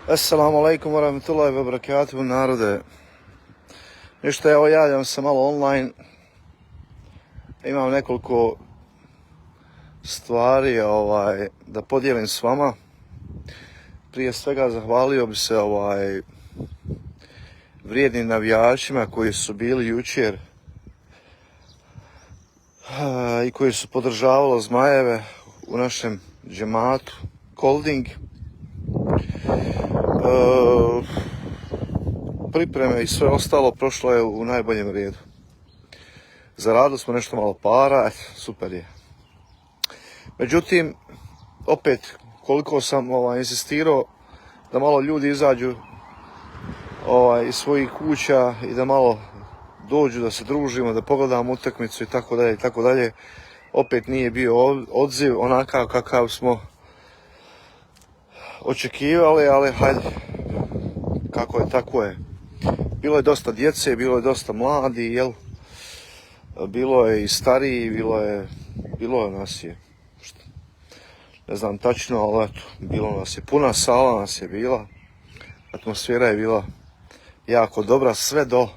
Assalamu alaikum warahmatullahi wabarakatuh, narode. Ništa, evo javljam se malo online. Imam nekoliko stvari da podijelim s vama. Prije svega zahvalio bi se vrijednim navijačima koji su bili jučer i koji su podržavali Zmajeve u našem džematu Kolding. Pripreme i sve ostalo prošlo je u najboljem redu. Zaradili smo nešto malo para, super je. Međutim, opet, koliko sam insistirao da malo ljudi izađu iz svojih kuća i da malo dođu, da se družimo, da pogledamo utakmicu i tako dalje, opet nije bio odziv onakav kakav smo očekivali, ali hajde, kako je, tako je. Bilo je dosta djece, bilo je dosta mladi, bilo je i stariji, bilo je nas je, ne znam tačno, ali eto, bilo nas je, puna sala nas je bila, atmosfera je bila jako dobra, sve do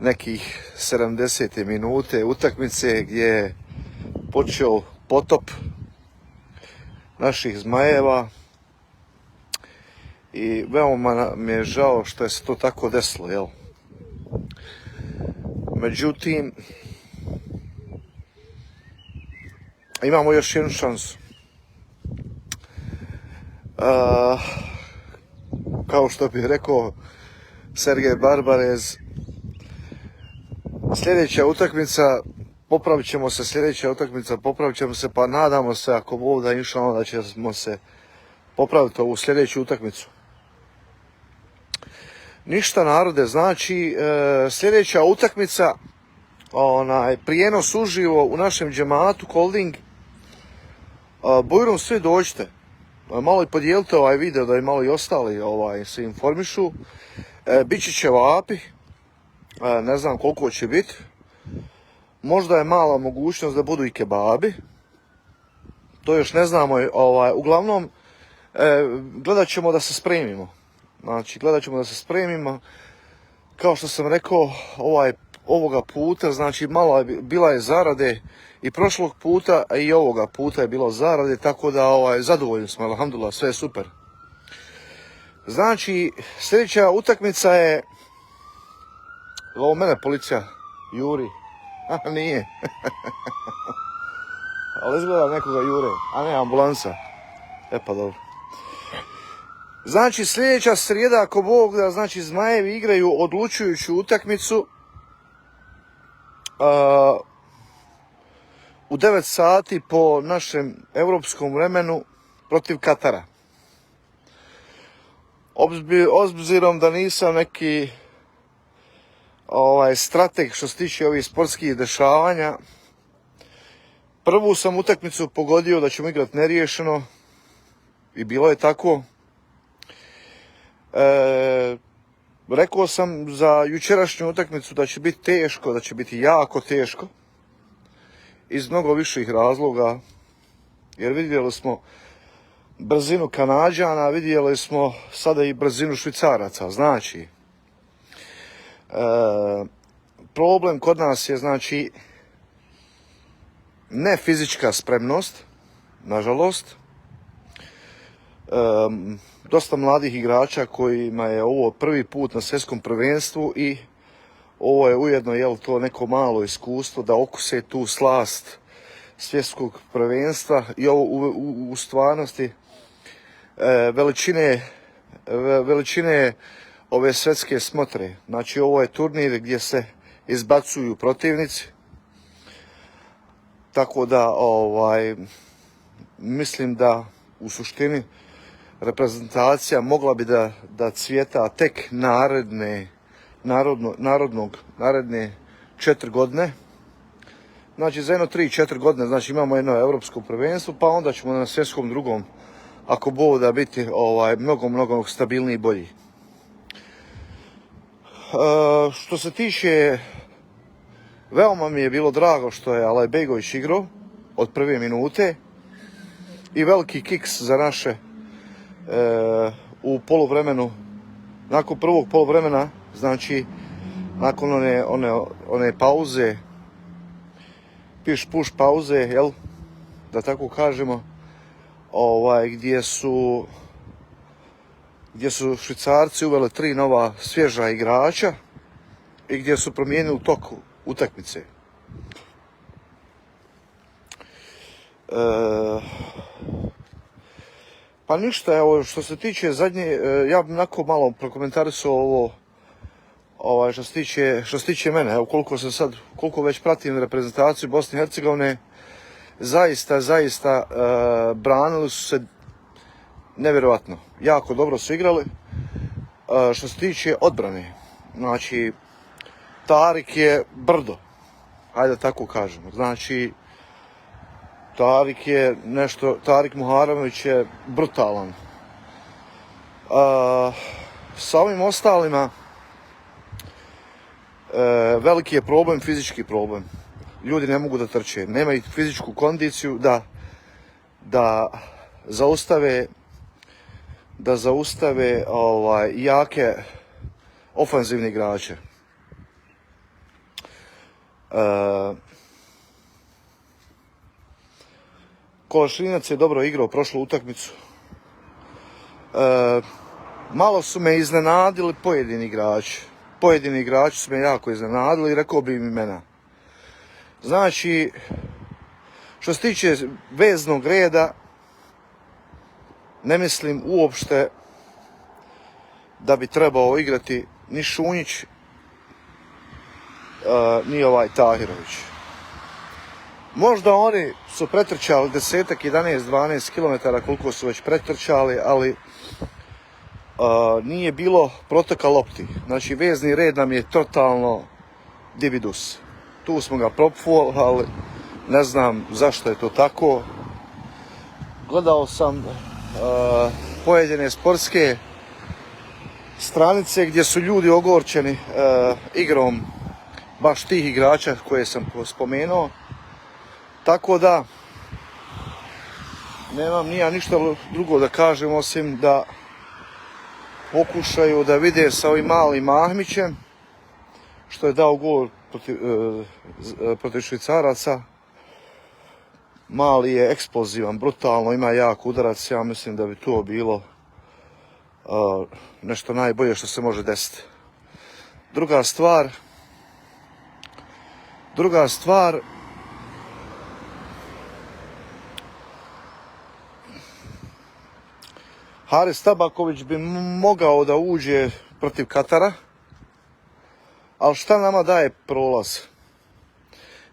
nekih 70. minute utakmice gdje je počeo potop naših Zmajeva i veoma mi je žao što je se to tako desilo, Međutim, imamo još jednu šansu. Kao što bih rekao Sergej Barbarez, sljedeća utakmica popravit ćemo se, pa nadamo se, ako Bog da inšallah, da ćemo se popraviti ovu sljedeću utakmicu. Ništa, narode, znači sljedeća utakmica, prijenos uživo u našem džematu Kolding. Bujrum, svi dođite, malo i podijelite ovaj video da i malo i ostali se informišu. Biće će vapi, ne znam koliko će biti. Možda je mala mogućnost da budu i kebabi. To još ne znamo, uglavnom gledat ćemo da se spremimo. Kao što sam rekao, ovoga puta, znači bila je zarade i prošlog puta, a i ovoga puta je bilo zarade, tako da zadovoljni smo, alhamdulillah, sve je super. Znači, sljedeća utakmica je, ovo mene policija juri, nije, ali izgleda nekoga jure, a ne ambulansa, pa dobro. Znači, sljedeća srijeda, ako Bog da, znači Zmajevi igraju odlučujuću utakmicu u 9 sati po našem europskom vremenu protiv Katara. Obzirom da nisam neki strateg što se tiče ovih sportskih dešavanja, prvu sam utakmicu pogodio da ćemo igrati neriješeno i bilo je tako. Rekao sam za jučerašnju utakmicu da će biti teško, da će biti jako teško iz mnogo viših razloga, jer vidjeli smo brzinu Kanađana, vidjeli smo sada i brzinu Švicaraca. Znači, problem kod nas je, znači, ne fizička spremnost, nažalost, dosta mladih igrača kojima je ovo prvi put na svjetskom prvenstvu i ovo je ujedno to neko malo iskustvo da okuse tu slast svjetskog prvenstva i ovo u stvarnosti veličine ove svjetske smotre. Znači, ovo je turnir gdje se izbacuju protivnici, tako da mislim da u suštini reprezentacija mogla bi da cvjeta tek naredne 4 godine. Znači, za jedno 3-4 godine, znači imamo jedno europsko prvenstvo, pa onda ćemo na svjetskom drugom, ako Bog da, biti mnogo stabilniji i bolji. Što se tiče, veoma mi je bilo drago što je Alajbegović igrao od prve minute i veliki kiks za naše u poluvremenu, nakon prvog poluvremena, znači nakon one pauze, piš puš pauze, jel, da tako kažemo, gdje su Švicarci uveli 3 nova svježa igrača i gdje su promijenili tok utakmice. Pa ništa, evo, što se tiče zadnje, ja bih onako malo prokomentarisao ovo, što se tiče mene, evo, koliko već pratim reprezentaciju Bosne i Hercegovine, zaista branili su se nevjerojatno, jako dobro su igrali. Što se tiče odbrane, znači, Tarik je brdo, ajde tako kažemo, znači, Tarik Muharemović je brutalan. Sa ovim ostalima, veliki je problem, fizički problem. Ljudi ne mogu da trče, nemaju fizičku kondiciju da zaustave jake ofanzivne igrače. Kolašinac je dobro igrao prošlu utakmicu. Malo su me iznenadili pojedini igrači. Pojedini igrači su me jako iznenadili i rekao bi im imena. Znači, što se tiče veznog reda, ne mislim uopšte da bi trebao igrati ni Šunjić, ni Tahirović. Možda oni su pretrčali 10, 11, 12 km koliko su već pretrčali, ali nije bilo proteka lopti. Znači, vezni red nam je totalno dibidus. Tu smo ga propufovali, ne znam zašto je to tako. Gledao sam pojedine sportske stranice gdje su ljudi ogorčeni igrom baš tih igrača koje sam spomenuo. Tako da, nemam ni ja ništa drugo da kažem osim da pokušaju da vide sa ovim malim Ahmićem, što je dao gol protiv Švicaraca. Mali je eksplozivan, brutalno, ima jak udarac, ja mislim da bi to bilo nešto najbolje što se može desiti. Druga stvar, Haris Tabaković bi mogao da uđe protiv Katara, ali šta nama daje prolaz?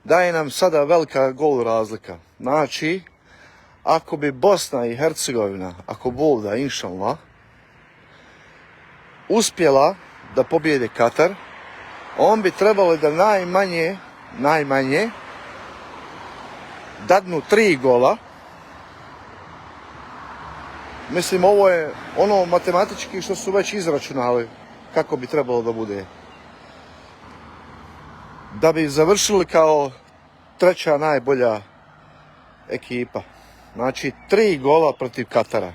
Daje nam sada velika gol razlika. Znači, ako bi Bosna i Hercegovina, ako Bog da, inšallah, uspjela da pobjede Katar, on bi trebalo da najmanje dadnu 3 gola. Mislim, ovo je ono matematički što su već izračunali kako bi trebalo da bude. Da bi završili kao 3. najbolja ekipa. Znači, 3 gola protiv Katara.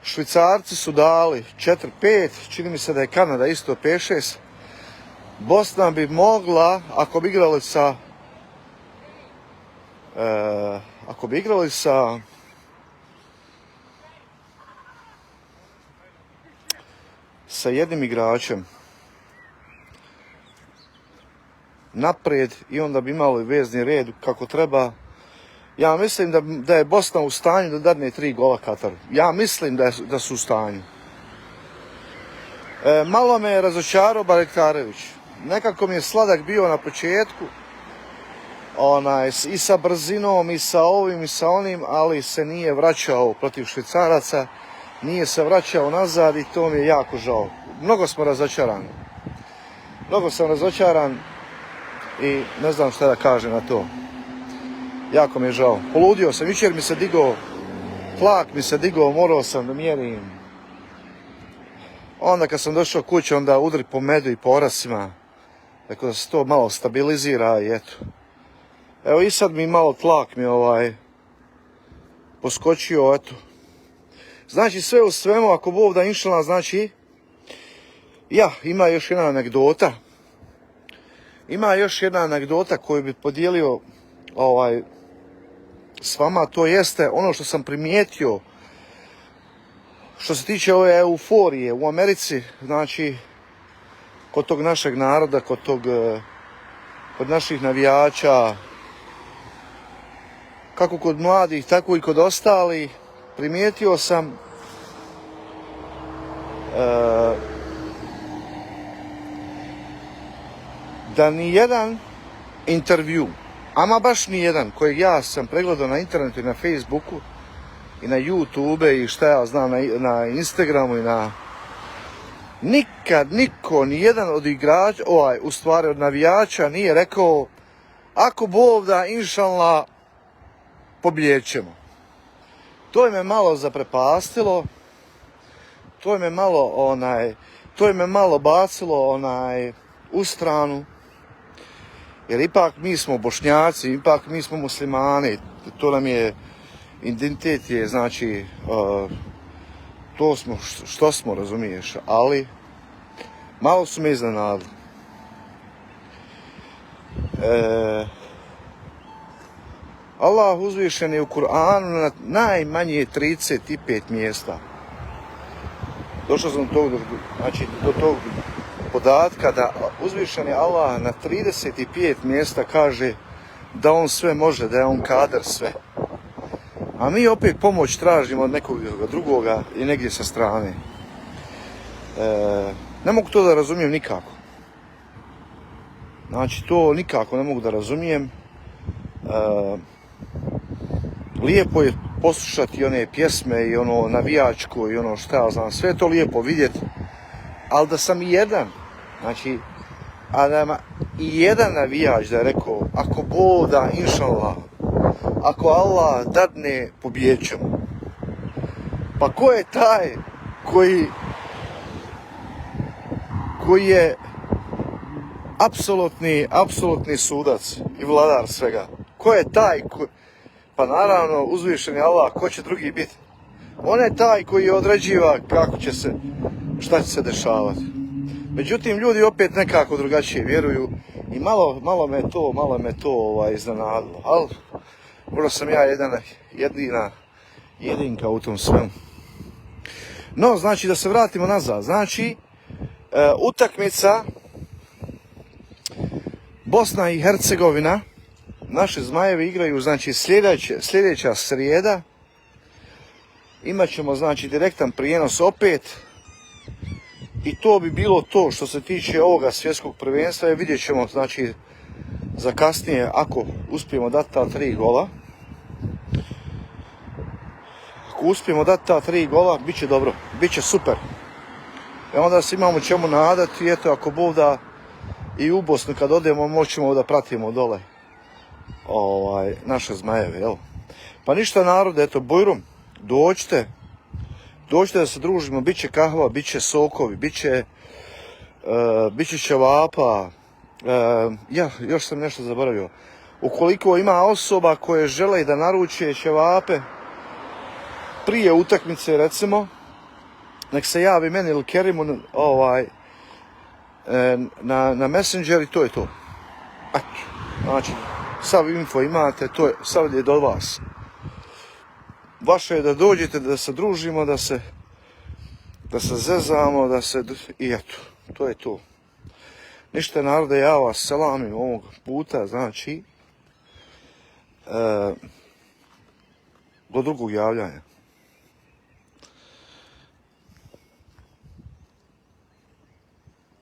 Švicarci su dali 4-5, čini mi se da je Kanada isto 5-6. Bosna bi mogla, ako bi igrali sa jednim igračem naprijed i onda bi imali vezni red kako treba. Ja mislim da je Bosna u stanju da dadne 3 gola Kataru. Ja mislim da su u stanju. Malo me je razočarao Barektarević. Nekako mi je sladak bio na početku. I sa brzinom, i sa ovim, i sa onim, ali se nije vraćao protiv Švicaraca. Nije se vraćao nazad i to mi je jako žao. Mnogo sam razočaran i ne znam šta da kažem na to. Jako mi je žao. Poludio sam, jučer mi se digao, tlak mi se digao, morao sam da mjerim. Onda kad sam došao kući, onda udri po medu i po orasima. Tako da se to malo stabilizira i eto. Evo i sad mi malo tlak mi poskočio, eto. Znači sve u svemu, ako Bog da inšala, znači, ima još jedna anegdota. Ima još jedna anegdota koju bi podijelio s vama, to jeste ono što sam primijetio što se tiče ove euforije u Americi, znači kod tog našeg naroda, kod naših navijača, kako kod mladih, tako i kod ostalih. Primijetio sam da nijedan intervju, ama baš nijedan, kojeg ja sam pregledao na internetu i na Facebooku i na YouTube i šta ja znam, na Instagramu i nikad niko, nijedan od igrača, u stvari od navijača nije rekao ako Bog da inšallah pobijedit ćemo. To je me malo zaprepastilo, to je me malo bacilo u stranu, jer ipak mi smo Bošnjaci, ipak mi smo muslimani, to nam je identitet, je znači to smo što smo, razumiješ, ali malo su me iznenadili. Allah uzvišen je u Kur'anu na najmanje 35 mjesta. Došao sam do tog podatka da uzvišen je Allah na 35 mjesta kaže da on sve može, da je on kadar sve. A mi opet pomoć tražimo od nekog drugoga i negdje sa strane. Ne mogu to da razumijem nikako. Znači to nikako ne mogu da razumijem. Lijepo je poslušati one pjesme i ono navijačko i ono šta ja znam, sve je to lijepo vidjeti, ali da sam i jedan navijač da je rekao ako Bog da inšallah, ako Allah dadne, pobijedit ćemo. Pa ko je taj koji je apsolutni sudac i vladar svega? Ko je taj pa naravno uzvišeni Allah, ko će drugi biti? On je taj koji određiva šta će se dešavati. Međutim, ljudi opet nekako drugačije vjeruju i malo me to iznenadilo. Ali možda sam ja jedinka u tom svemu. No, znači da se vratimo nazad. Znači, utakmica Bosna i Hercegovina, naši Zmajevi igraju, znači sljedeća srijeda. Imat ćemo, znači, direktan prijenos opet. I to bi bilo to što se tiče ovoga svjetskog prvenstva. I vidjet ćemo, znači, za kasnije, ako uspijemo dati ta 3 gola. Ako uspijemo dati ta 3 gola, bit će dobro, bit će super. I onda se imamo čemu nadati. Eto, ako Bog da i u Bosnu kad odemo, moćemo da pratimo dole naše Zmajeve, jel? Pa ništa narode, eto, Bujrum, dođite da se družimo, bit će kahva, bit će sokovi, bit će ćevapa. Još sam nešto zaboravio. Ukoliko ima osoba koje žele da naruče ćevape prije utakmice, recimo, nek se javi meni ili Kerimu na Messenger i to je to. Znači, sav info imate, to je, sav je do vas. Vaše je da dođete, da se družimo, da se zezamo, i eto, to je to. Ništa narode, ja vas selamim ovog puta, znači, do drugog javljanja.